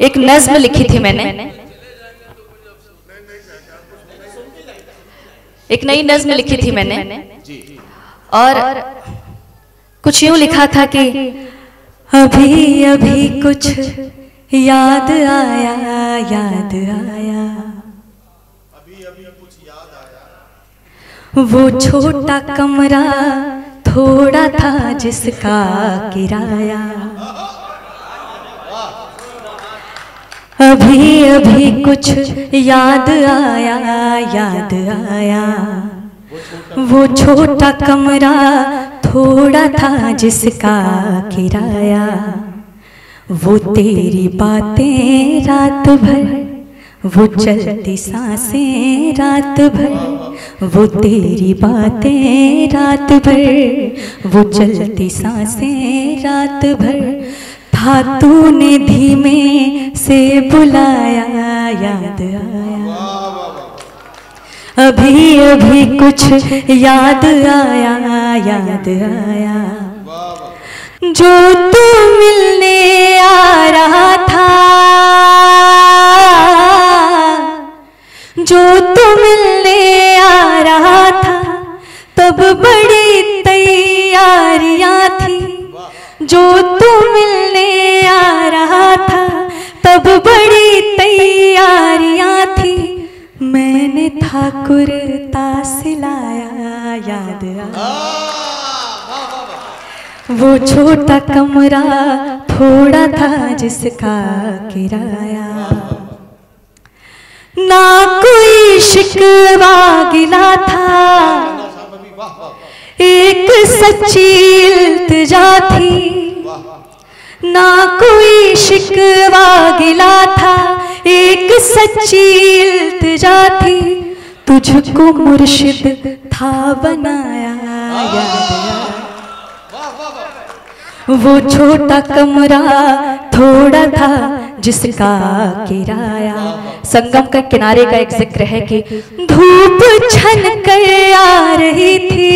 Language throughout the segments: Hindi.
एक नज्म लिखी थी मैंने, एक नई नज्म लिखी थी मैंने, और कुछ यूं लिखा था कि अभी अभी कुछ याद आया, याद आया, अभी अभी कुछ याद आया, वो छोटा कमरा थोड़ा था जिसका किराया। अभी अभी कुछ याद आया, याद आया, वो छोटा कमरा थोड़ा था जिसका किराया। वो तेरी बातें रात भर, वो चलती सांसें रात भर, वो तेरी बातें रात भर, वो चलती सांसें रात भर, था तूने धीमे से बुलाया, याद आया। अभी अभी कुछ याद आया, याद आया, जो तू मिलने आ रहा था, जो तू मिलने आ रहा था, तब बड़ी तैयारियां थी। जो तू मिलने आ रहा था, तब बड़ी तैयारियां थी। मैंने था कुर्ता सिलाया, याद आया। वो छोटा कमरा थोड़ा था जिसका किराया। ना कोई शिकवा गिला था, एक सच्ची इल्तिजा थी। ना कोई शिकवा गिला था, एक सच्ची इल्तिजा थी। तुझको मुर्शिद था बनाया, याद आया। वो छोटा कमरा थोड़ा था जिसका किराया। संगम के किनारे का एक जिक्र है कि धूप छन कर आ रही थी,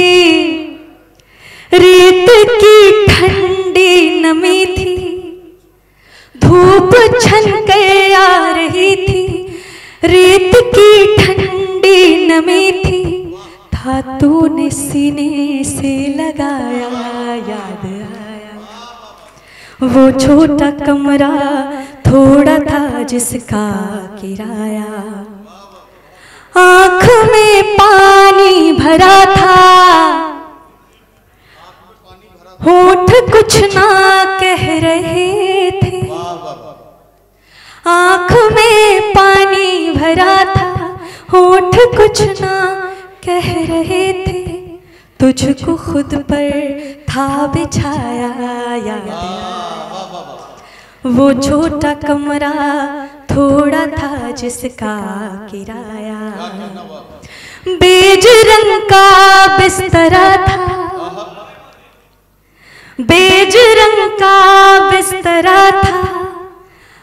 रेत की ठंडी नमी थी। धूप छन कर आ रही थी, रेत की ठंडी नमी थी। था तूने सीने से लगाया, याद आया। वो छोटा कमरा थोड़ा था जिसका किराया। आँख में पानी भरा था, होठ कुछ ना कह रहे थे। आँख में पानी भरा था, होठ कुछ ना कह रहे थे। तुझको खुद पर था बिछाया, याद आया। वो छोटा कमरा थोड़ा था जिसका किराया। बेज रंग का बिस्तरा था, बेज रंग का बिस्तरा था।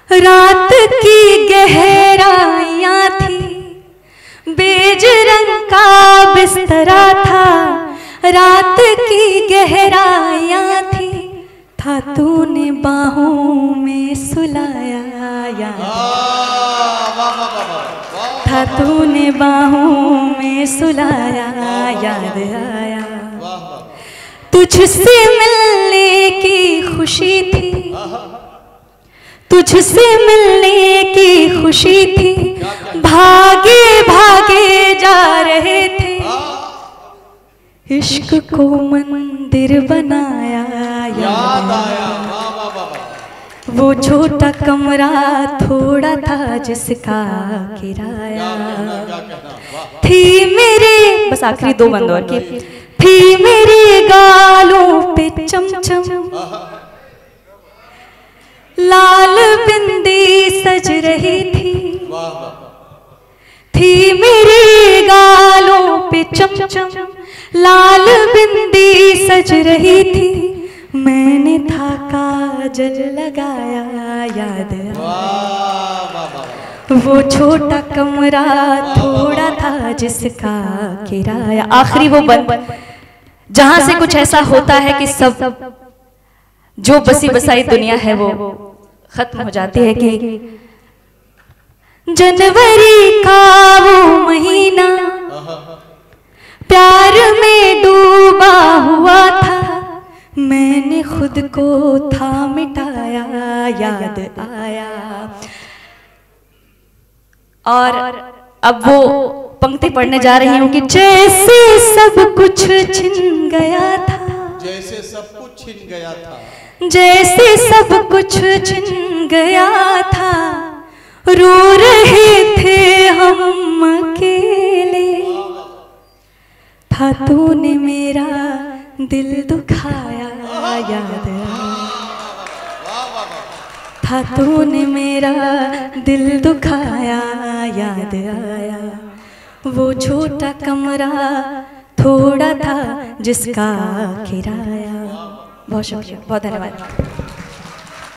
रात की गहराइयां थी, बेज रंग का बिस्तरा था। रात की गहराइयां थी। था तूने बाहों में सुलाया, याद। था तूने बाहों में सुलाया, याद आया। तुझसे मिलने की खुशी थी, तुझसे मिलने की खुशी थी। भागे भागे जा रहे थे, इश्क को मंदिर बनाया, याद आया। वो छोटा कमरा थोड़ा था जिसका किराया। थी मेरे, बस आखिरी दो बंद और की। थी मेरे गालों पे चमचम, लाल बिंदी सज रही थी। थी मेरे गालों पे चमचम, लाल बिंदी सज रही थी। मैंने था काजल लगाया, याद आया। वो छोटा कमरा थोड़ा था जिसका किराया। आखिरी वो बंद जहां से कुछ ऐसा होता है कि सब जो बसी बसाई दुनिया है वो खत्म हो जाती है कि जनवरी का वो महीना प्यार में डूबा हुआ था, मैंने खुद को था मिटाया, याद आया। और अब वो पंक्ति पढ़ने जा रही हूँ कि जैसे सब कुछ छिन गया था, जैसे सब कुछ छिन गया था, जैसे सब कुछ छिन गया था, रो रहे थे हम अकेले, था तूने मेरा दिल दुखाया, याद आया, था तूने मेरा दिल दुखाया, याद आया। वो छोटा कमरा थोड़ा था जिसका किराया। बहुत शुक्रिया, बहुत धन्यवाद।